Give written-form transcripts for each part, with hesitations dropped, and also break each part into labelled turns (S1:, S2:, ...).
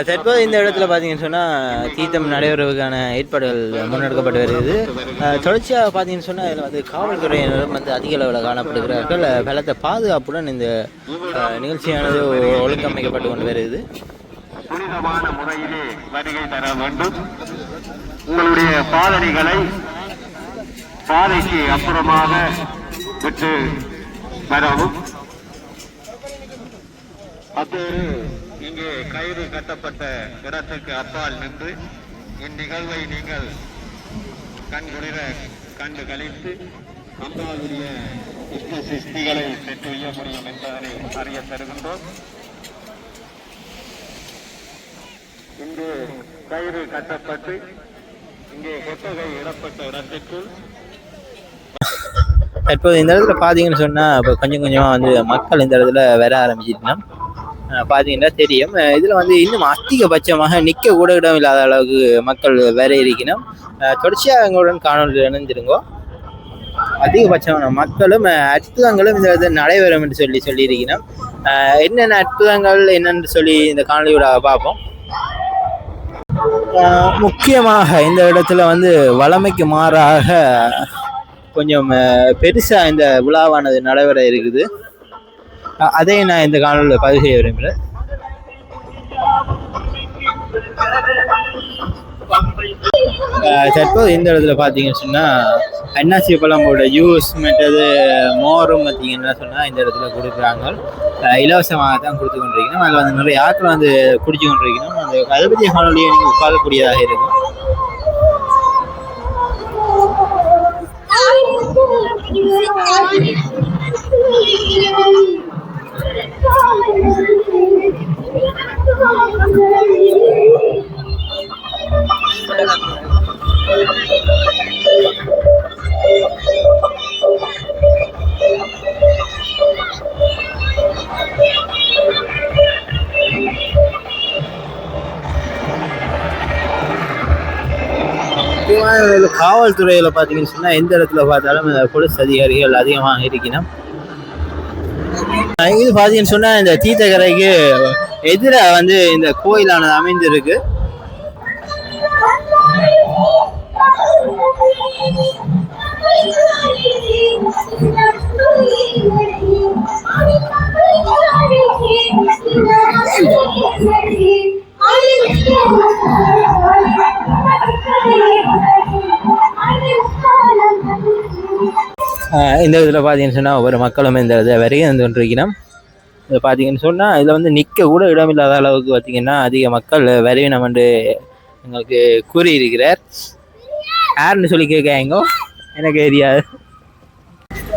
S1: தற்போது இந்த இடத்துல பார்த்தீங்கன்னு சொன்னால் தீர்த்தம் நடைபெறுவதற்கான ஏற்பாடுகள் முன்னெடுக்கப்பட்டு வருகிறது. தொடர்ச்சியாக பார்த்தீங்கன்னு சொன்னால் இதில் வந்து காவல்துறையினரும் வந்து அதிக அளவில் காணப்படுகிறார்கள். பலத்த பாதுகாப்புடன் இந்த நிகழ்ச்சியானது ஒழுங்கமைக்கப்பட்டு கொண்டு வருகிறது.
S2: புனிதமான முறையிலே வருகை தர வேண்டும். உங்களுடைய பாதணிகளை பாதைக்கு அப்புறமாக விட்டு வரவும். அப்போது இங்கே கயிறு கட்டப்பட்ட இடத்துக்கு அப்பால் நின்று இந்நிகழ்வை நீங்கள் கண்குளிர கண்டு கழித்து அம்பாவுடைய இஷ்ட சிஸ்திகளை பெற்று உய்ய முடியும் என்பதனை அறிய தருகின்றோம். இங்கே கயிறு கட்டப்பட்டு இங்கே கொட்டகை இடப்பட்ட இடத்திற்குள்
S1: தற்போது இந்த இடத்துல பார்த்தீங்கன்னு சொன்னால் இப்போ கொஞ்சம் கொஞ்சமாக வந்து மக்கள் இந்த இடத்துல வர ஆரம்பிச்சிட்டோம். பார்த்தீங்கன்னா தெரியும். இதில் வந்து இன்னும் அதிகபட்சமாக நிற்க கூட இடம் இல்லாத அளவுக்கு மக்கள் வேற இருக்கணும். தொடர்ச்சியாக எங்களுடன் காணொலி இணைஞ்சிருங்கோ. அதிகபட்சமான மக்களும் அற்புதங்களும் இந்த இடத்துல நடைபெறும் என்று சொல்லியிருக்கணும். என்னென்ன அற்புதங்கள் என்னென்று சொல்லி இந்த காணொலியோட பார்ப்போம். முக்கியமாக இந்த இடத்துல வந்து வளமைக்கு மாறாக கொஞ்சம் பெருசாக இந்த விழாவானது நடைபெற இருக்குது. அதை நான் இந்த காணொலியில் பதிவு செய்ய விரும்புகிறேன். தற்போது இந்த இடத்துல பார்த்தீங்கன்னு சொன்னால் அன்னாசி பழம்போட ஜூஸ் மற்றது மோரும் பார்த்தீங்கன்னா சொன்னால் இந்த இடத்துல கொடுக்குறாங்க. இலவசமாக தான் கொடுத்து கொண்டிருக்கணும். அதில் வந்து நிறைய ஆட்கள் வந்து குடிச்சு கொண்டிருக்கணும். அந்த அதை பற்றிய காணொலியை நீங்கள் பார்க்கக்கூடியதாக இருக்கும். காவல்துறையில் பார்த்தீங்கன்னு சொன்னால் எந்த இடத்துல பார்த்தாலும் போலீஸ் அதிகாரிகள் அதிகமாக இருக்கணும். இது பார்த்தீங்கன்னு சொன்னால் இந்த தீர்த்தக்கரைக்கு எதிராக வந்து இந்த கோயிலானது அமைந்திருக்கு. இந்த இதில் பார்த்தீங்கன்னு சொன்னால் ஒவ்வொரு மக்களும் இந்த இதை வரையும் வந்து கொண்டிருக்கணும். இதை பார்த்தீங்கன்னு சொன்னால் இதில் வந்து நிற்க கூட இடமில்லாத அளவுக்கு பார்த்தீங்கன்னா அதிக மக்கள் வரையணும் என்று எங்களுக்கு கூறியிருக்கிறார். யாருன்னு சொல்லி கேட்காங்க எனக்கு தெரியாது.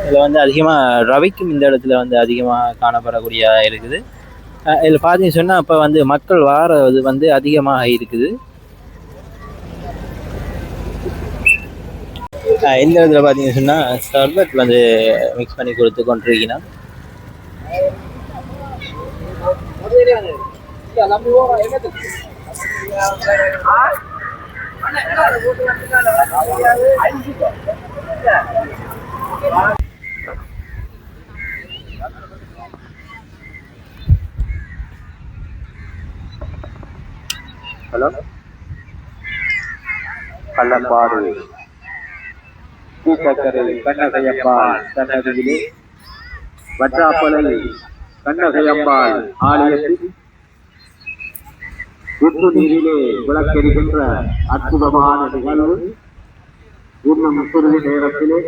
S1: இதில் வந்து அதிகமாக ரவிக்கும் இந்த இடத்துல வந்து அதிகமாக காணப்படக்கூடியதாக இருக்குது. இதில் பார்த்தீங்கன்னு சொன்னால் அப்போ வந்து மக்கள் வாரது வந்து அதிகமாக இருக்குது. இந்த இடத்துல பார்த்தீங்கன்னு சொன்னால் சர்பத் வந்து மிக்ஸ் பண்ணி கொடுத்து கொண்டிருக்கணும்.
S2: ஹலோ, கள்ளப்பாடு பூக்கரை கண்ணகையம்பாள் சன்னதியிலே வற்றாப்பளை கண்ணகையம்பாள் ஆலயத்தில் உப்பு நீரிலே விளக்கெடுக்கின்ற அற்புதமான நிகழ்வு இன்னும் சிறிது நேரத்திலே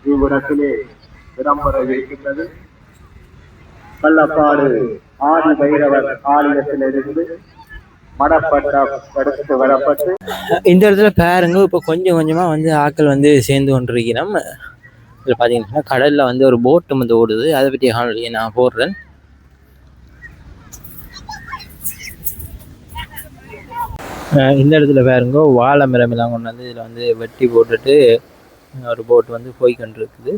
S2: இவ்விடத்திலே இடம்பெற இருக்கின்றது. கள்ளப்பாடு ஆதி பைரவர் ஆலயத்திலிருந்து மடப்பட்டு வரப்பட்டு
S1: இந்த இடத்துல பாருங்க இப்போ கொஞ்சம் கொஞ்சமாக வந்து ஆட்கள் வந்து சேர்ந்து கொண்டிருக்கிறோம். இதில் பார்த்தீங்கன்னா கடலில் வந்து ஒரு போட்டு வந்து ஓடுது. அதை பற்றிய காணொலியை நான் போடுறேன். இந்த இடத்துல பாருங்க வாழை மரம் எல்லாம் கொண்டு வந்து இதில் வந்து வெட்டி போட்டுட்டு ஒரு போட் வந்து போய் கொண்டிருக்குது.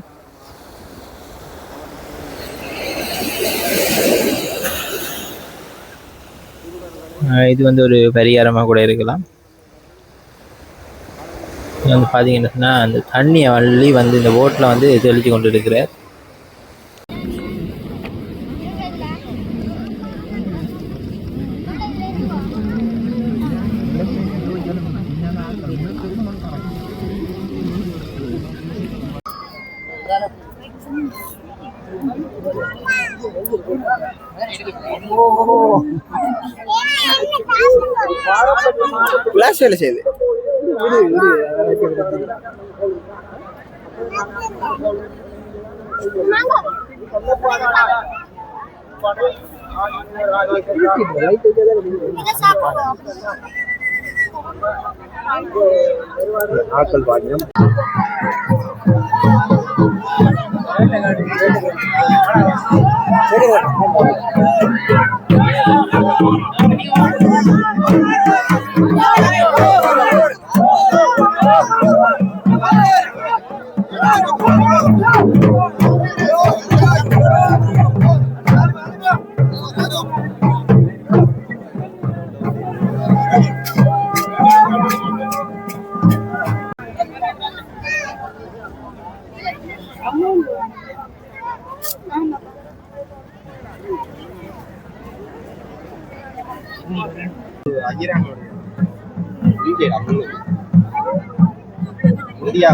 S1: இது வந்து ஒரு பரிகாரமாக கூட இருக்கலாம். இது வந்து பார்த்தீங்கன்னா அந்த தண்ணியை வள்ளி வந்து இந்த போட்டில் வந்து தெளித்து கொண்டு இருக்கிறார்.
S3: கிளாஸ் வேலை செய்யுது. ஆட்கள் பாக்கியம்.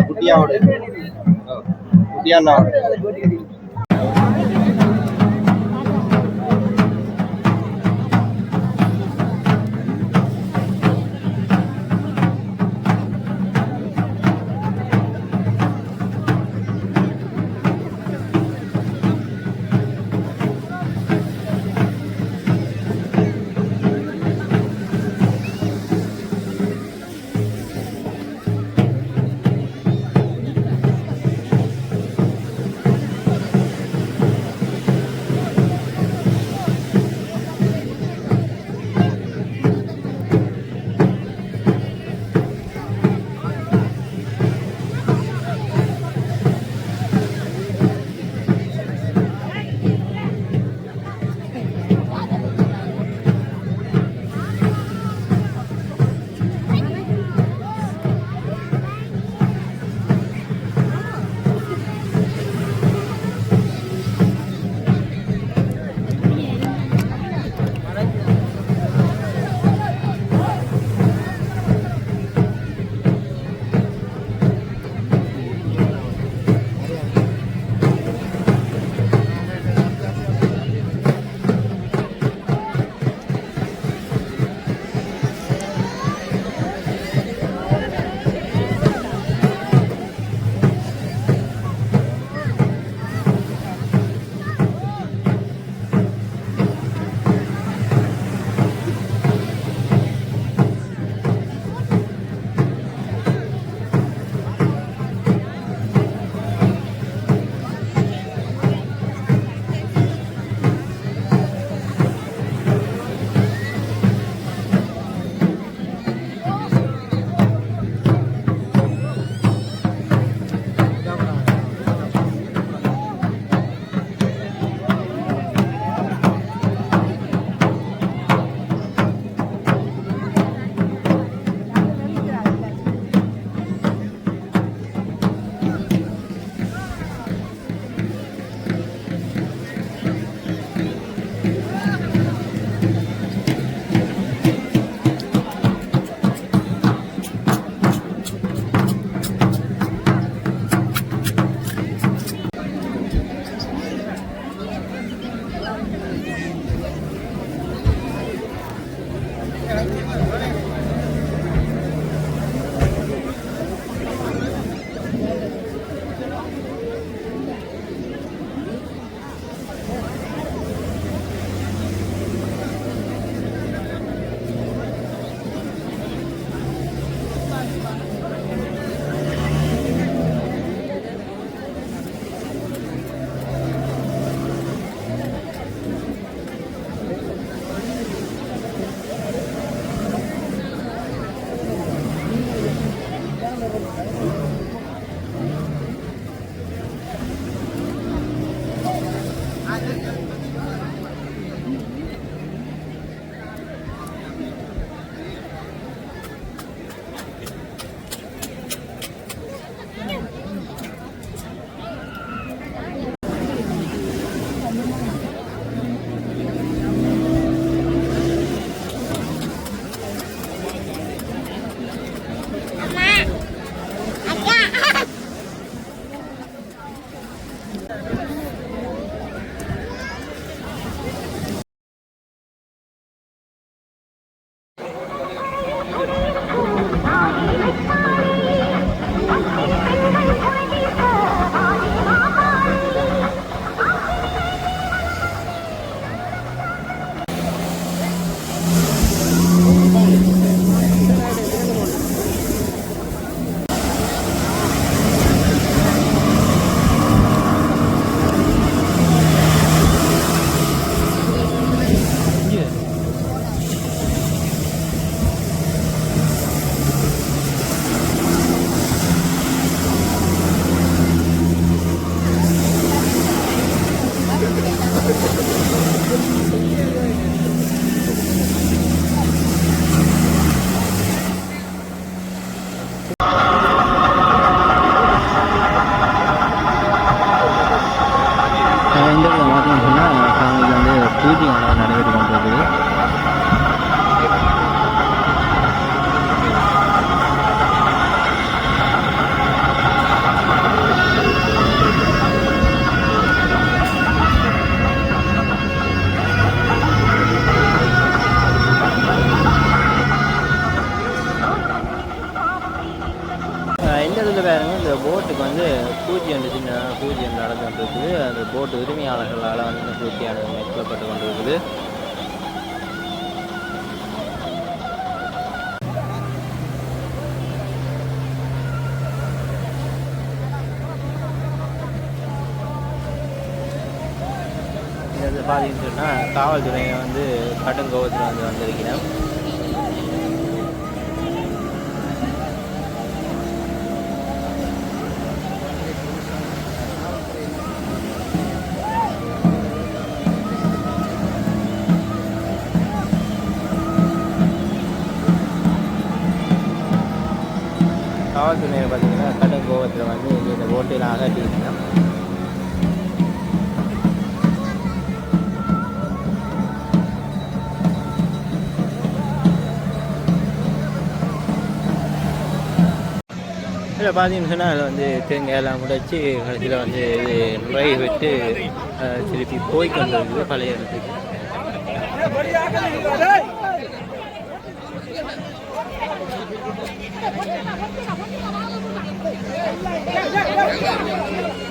S3: குட்டியாவோட குட்டியா
S1: இந்த இடத்துல பார்த்தீங்கன்னு சொன்னால் சாமிக்கு வந்து பூஜை நடைபெற்று கொண்டிருக்குது. இந்த இடத்துல பாருங்க, இந்த போட்டுக்கு வந்து பூஜை வந்து சின்ன பூஜை நடந்துகிட்டு இருக்குது. அந்த போட்டு உரிமையாளர்களால் வந்து இந்த பூஜையானது மேற்கொள்ளப்பட்டு கொண்டு இருக்குது. இதில் பார்த்தீங்கன்னு சொன்னால் காவல்துறையை வந்து கடுங்கோவத்தில் வந்து வந்திருக்கிறேன். காவல்துறையை பார்த்தீங்கன்னா கடுங்கோவத்தில் வந்து இந்த ஓட்டையெல்லாம் அகட்டியிருக்கேன். இதில் பார்த்தீங்கன்னு சொன்னால் அதில் வந்து தேங்காயெல்லாம் முடிச்சு கடைசியில் வந்து இது நுழைய விட்டு திருப்பி போய்கொண்டு இருக்குது பழைய இடத்துக்கு.
S4: Yeah.